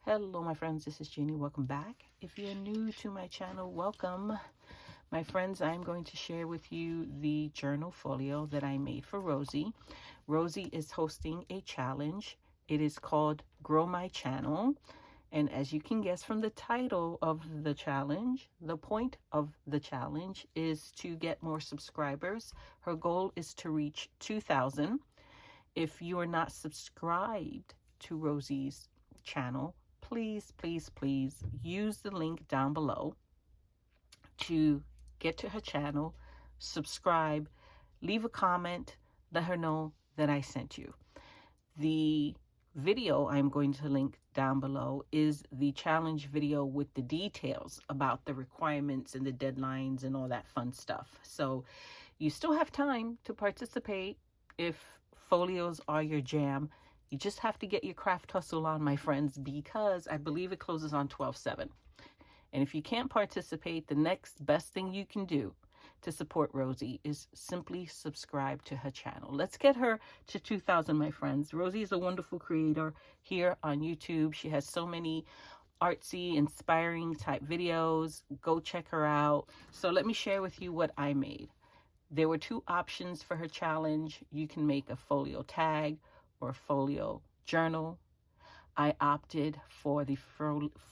Hello my friends, this is Jeannie. Welcome back. If you're new to my channel, welcome. My friends, I'm going to share with you the journal folio that I made for Rosie. Rosie is hosting a challenge. It is called Grow My Channel. And as you can guess from the title of the challenge, the point of the challenge is to get more subscribers. Her goal is to reach 2,000. If you are not subscribed to Rosie's channel, please use the link down below to get to her channel, subscribe, leave a comment, let her know that I sent you. The video I'm going to link down below is the challenge video with the details about the requirements and the deadlines and all that fun stuff. So you still have time to participate if folios are your jam. You just have to get your craft hustle on, my friends, because I believe it closes on 12/7. And if you can't participate, the next best thing you can do to support Rosie is simply subscribe to her channel. Let's get her to 2,000, my friends. Rosie is a wonderful creator here on YouTube. She has so many artsy, inspiring type videos. Go check her out. So let me share with you what I made. There were two options for her challenge. You can make a folio tag or folio journal. I opted for the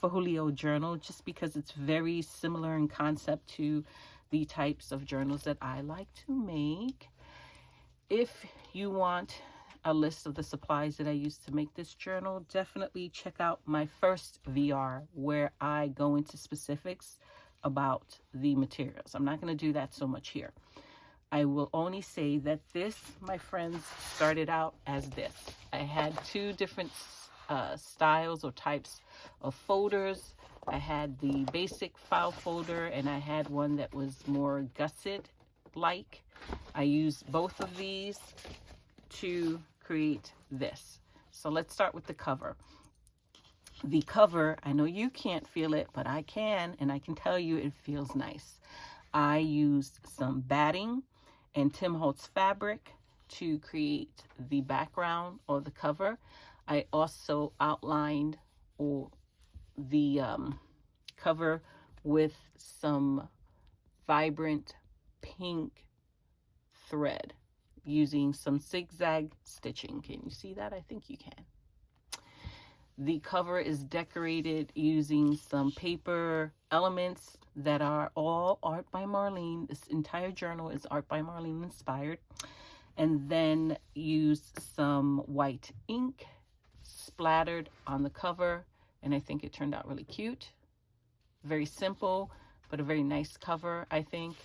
folio journal just because it's very similar in concept to the types of journals that I like to make. If you want a list of the supplies that I used to make this journal, definitely check out my first VR where I go into specifics about the materials. I'm not going to do that so much here. I will only say that this, my friends, started out as this. I had two different styles or types of folders. I had the basic file folder and I had one that was more gusset-like. I used both of these to create this. So let's start with the cover. The cover, I know you can't feel it, but I can, and I can tell you it feels nice. I used some batting and Tim Holtz fabric to create the background or the cover. I also outlined the cover with some vibrant pink thread using some zigzag stitching. Can you see that? I think you can. The cover is decorated using some paper elements that are all art by Marlene. This entire journal is art by Marlene inspired. And then use some white ink splattered on the cover. And I think it turned out really cute. Very simple, but a very nice cover, I think.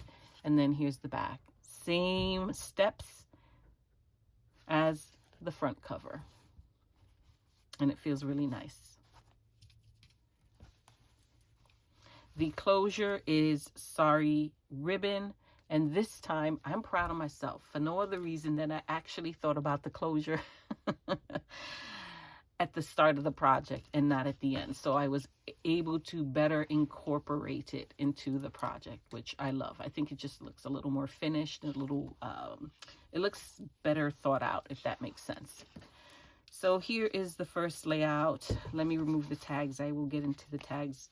And then here's the back. Same steps as the front cover. And it feels really nice. The closure is sari ribbon. And this time, I'm proud of myself for no other reason than I actually thought about the closure at the start of the project and not at the end. So I was able to better incorporate it into the project, which I love. I think it just looks a little more finished, a little, it looks better thought out, if that makes sense. So here is the first layout. Let me remove the tags. I will get into the tags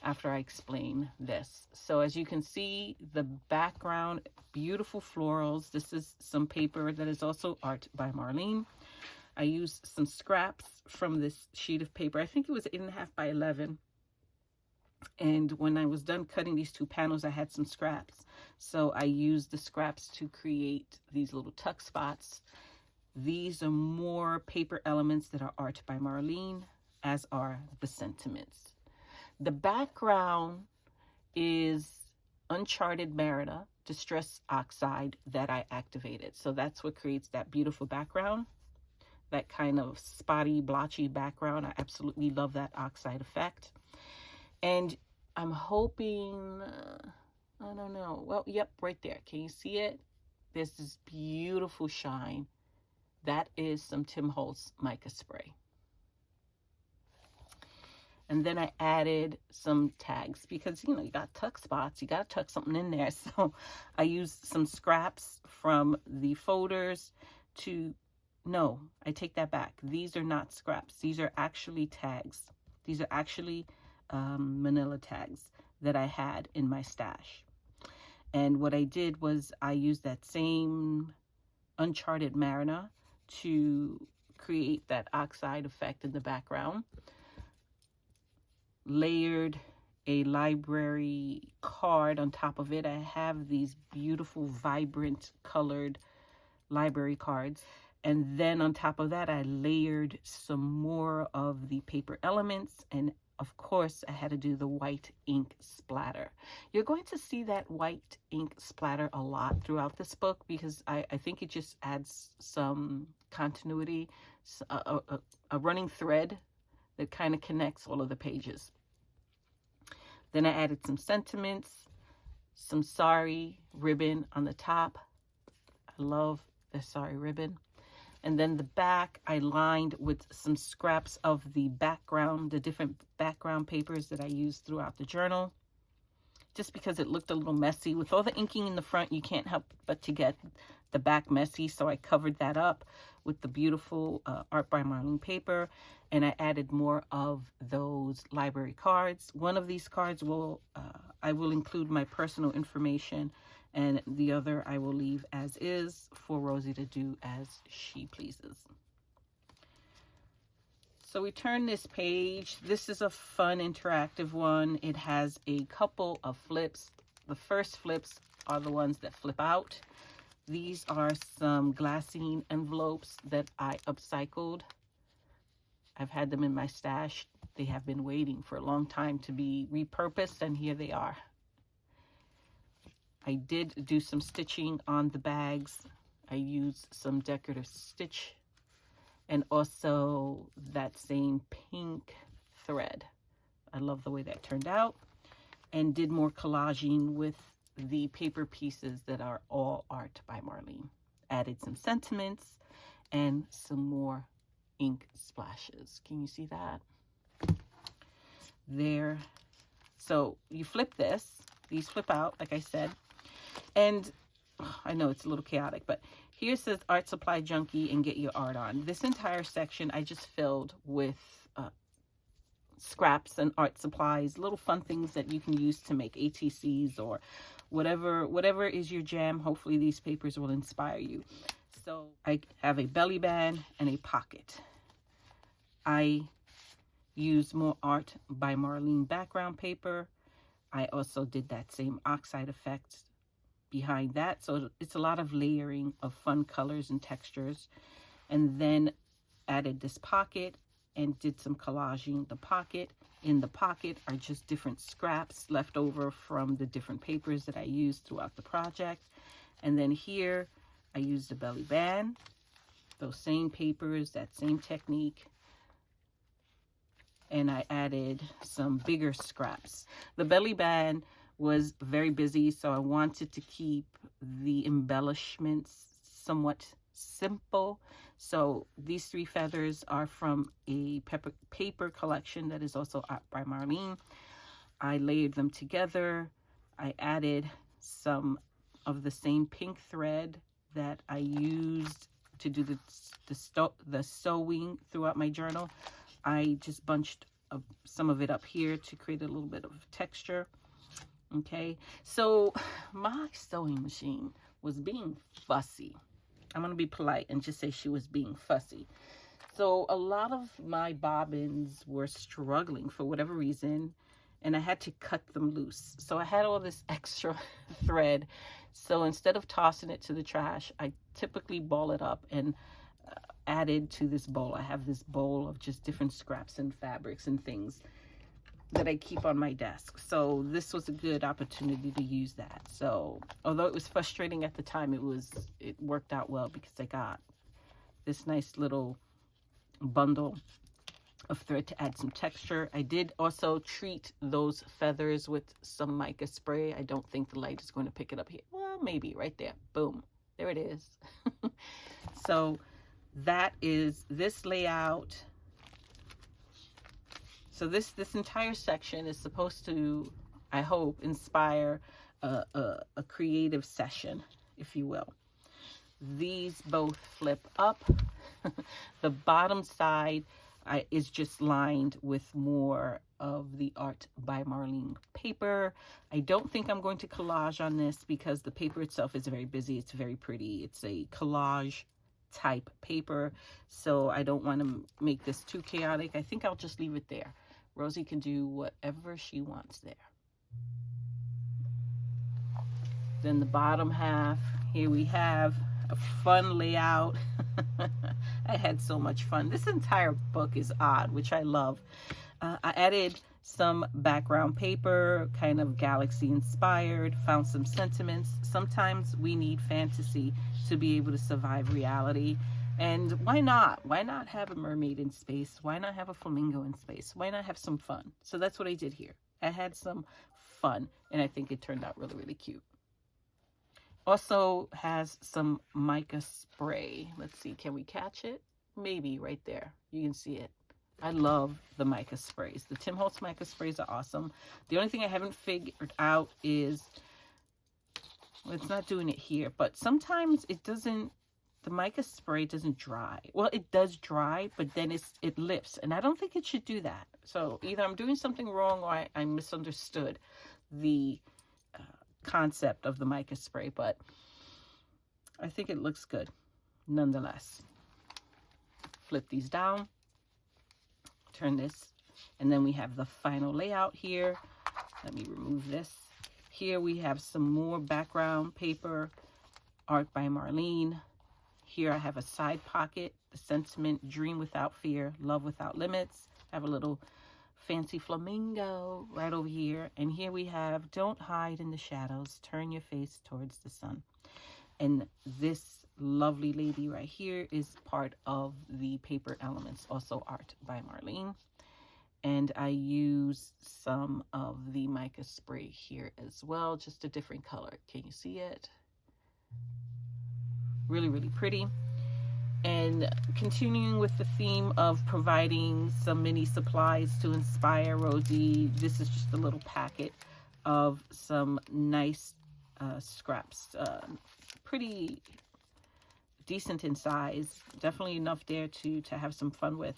after I explain this. So as you can see, the background, beautiful florals. This is some paper that is also art by Marlene. I used some scraps from this sheet of paper. I think it was 8.5 by 11. And when I was done cutting these two panels, I had some scraps. So I used the scraps to create these little tuck spots. These are more paper elements that are art by Marlene, as are the sentiments. The background is Uncharted Merida Distress Oxide that I activated. So that's what creates that beautiful background, that kind of spotty, blotchy background. I absolutely love that oxide effect. And I'm hoping, I don't know. Well, yep, right there. Can you see it? There's this beautiful shine. That is some Tim Holtz mica spray. And then I added some tags because, you know, you got tuck spots. You got to tuck something in there. So I used some scraps from the folders to, no, I take that back. These are not scraps. These are actually tags. These are actually manila tags that I had in my stash. And what I did was I used that same Uncharted Mariner to create that oxide effect in the background. Layered a library card on top of it. I have these beautiful, vibrant colored library cards. And then on top of that, I layered some more of the paper elements. And of course, I had to do the white ink splatter. You're going to see that white ink splatter a lot throughout this book because I think it just adds some continuity, a running thread that kind of connects all of the pages. Then I added some sentiments, some sari ribbon on the top. I love the sari ribbon. And then the back I lined with some scraps of the background, the different background papers that I used throughout the journal. Just because it looked a little messy. With all the inking in the front, you can't help but to get the back messy. So I covered that up with the beautiful Art by Marlene paper. And I added more of those library cards. One of these cards I will include my personal information, and the other I will leave as is for Rosie to do as she pleases. So we turn this page. This is a fun interactive one. It has a couple of flips. The first flips are the ones that flip out. These are some glassine envelopes that I upcycled. I've had them in my stash. They have been waiting for a long time to be repurposed, and here they are. I did do some stitching on the bags. I used some decorative stitch and also that same pink thread. I love the way that turned out, and did more collaging with the paper pieces that are all Art by Marlene. Added some sentiments and some more ink splashes. Can you see that? There. So you flip this. These flip out, like I said. And I know it's a little chaotic, but here it says Art Supply Junkie and Get Your Art On. This entire section I just filled with scraps and art supplies, little fun things that you can use to make ATCs or whatever is your jam. Hopefully these papers will inspire you. So I have a belly band and a pocket. I use more Art by Marlene background paper. I also did that same oxide effect behind that. So it's a lot of layering of fun colors and textures. And then added this pocket and did some collaging the pocket. In the pocket are just different scraps left over from the different papers that I used throughout the project. And then here I used a belly band, those same papers, that same technique. And I added some bigger scraps. The belly band was very busy, so I wanted to keep the embellishments somewhat simple. So these 3 feathers are from a paper collection that is also Art by Marlene. I layered them together. I added some of the same pink thread that I used to do the sewing throughout my journal. I just bunched some of it up here to create a little bit of texture. Okay, so my sewing machine was being fussy. I'm going to be polite and just say she was being fussy. So a lot of my bobbins were struggling for whatever reason, and I had to cut them loose. So I had all this extra thread. So instead of tossing it to the trash, I typically ball it up and added to this bowl. I have this bowl of just different scraps and fabrics and things that I keep on my desk. So this was a good opportunity to use that. So although it was frustrating at the time, it worked out well because I got this nice little bundle of thread to add some texture. I did also treat those feathers with some mica spray. I don't think the light is going to pick it up here. Well, maybe right there. Boom. There it is. So that is this layout. So this entire section is supposed to, I hope, inspire a creative session, if you will. These both flip up. The bottom side, is just lined with more of the Art by Marlene paper. I don't think I'm going to collage on this because the paper itself is very busy. It's very pretty. It's a collage type paper, so I don't want to make this too chaotic. I think I'll just leave it there. Rosie can do whatever she wants there. Then the bottom half, here we have a fun layout. I had so much fun. This entire book is odd, which I love. I added some background paper, kind of galaxy inspired, found some sentiments. Sometimes we need fantasy to be able to survive reality. And why not? Why not have a mermaid in space? Why not have a flamingo in space? Why not have some fun? So that's what I did here. I had some fun, and I think it turned out really, really cute. Also has some mica spray. Let's see, can we catch it? Maybe right there. You can see it. I love the mica sprays. The Tim Holtz mica sprays are awesome. The only thing I haven't figured out is, well, it's not doing it here, but sometimes it doesn't, the mica spray doesn't dry. Well, it does dry, but then it lifts, and I don't think it should do that. So either I'm doing something wrong or I misunderstood the concept of the mica spray, but I think it looks good nonetheless. Flip these down, turn this, and then we have the final layout here. Let me remove this. Here we have some more background paper, Art by Marlene. Here I have a side pocket, the sentiment, dream without fear, love without limits. I have a little fancy flamingo right over here. And here we have, don't hide in the shadows, turn your face towards the sun. And this lovely lady right here is part of the paper elements, also Art by Marlene. And I use some of the mica spray here as well, just a different color. Can you see it? Really, really pretty. And continuing with the theme of providing some mini supplies to inspire Rosie, this is just a little packet of some nice scraps, pretty decent in size, definitely enough there to have some fun with,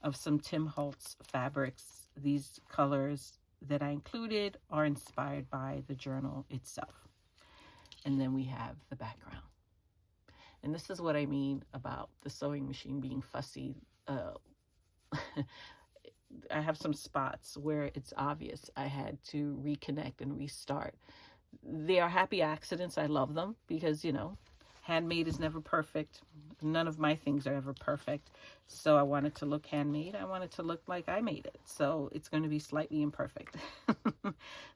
of some Tim Holtz fabrics. These colors that I included are inspired by the journal itself. And then we have the background. And this is what I mean about the sewing machine being fussy. I have some spots where it's obvious I had to reconnect and restart. They are happy accidents. I love them because, you know, handmade is never perfect. None of my things are ever perfect. So I want it to look handmade. I want it to look like I made it. So it's going to be slightly imperfect.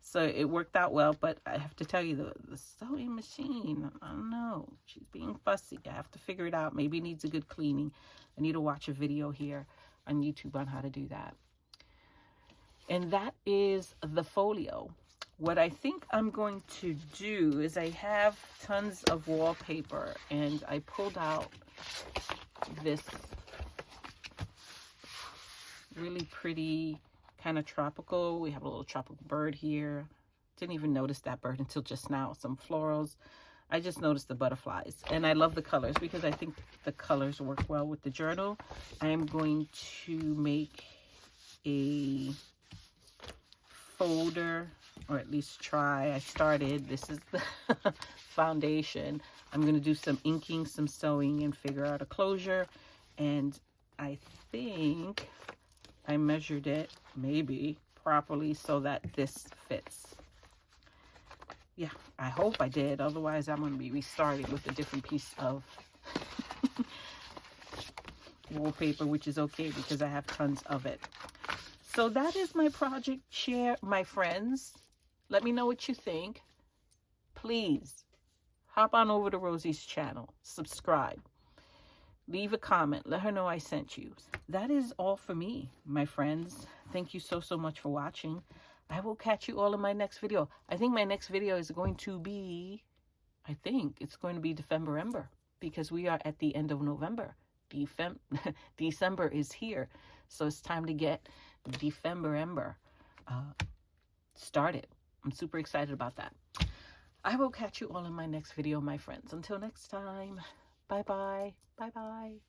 So it worked out well, but I have to tell you, the sewing machine, I don't know. She's being fussy. I have to figure it out. Maybe it needs a good cleaning. I need to watch a video here on YouTube on how to do that. And that is the folio. What I think I'm going to do is I have tons of wallpaper, and I pulled out this really pretty kind of tropical. We have a little tropical bird here. Didn't even notice that bird until just now. Some florals. I just noticed the butterflies, and I love the colors because I think the colors work well with the journal. I am going to make a folder, or at least try. I started. This is the foundation. I'm going to do some inking, some sewing, and figure out a closure. And I think I measured it maybe properly so that this fits. Yeah, I hope I did. Otherwise, I'm going to be restarting with a different piece of wallpaper, which is okay because I have tons of it. So that is my project share, my friends. Let me know what you think. Please hop on over to Rosie's channel. Subscribe. Leave a comment. Let her know I sent you. That is all for me, my friends. Thank you so much for watching. I will catch you all in my next video. I think my next video is going to be, December, because we are at the end of November. December is here. So it's time to get December started. I'm super excited about that. I will catch you all in my next video, my friends. Until next time, bye-bye. Bye-bye.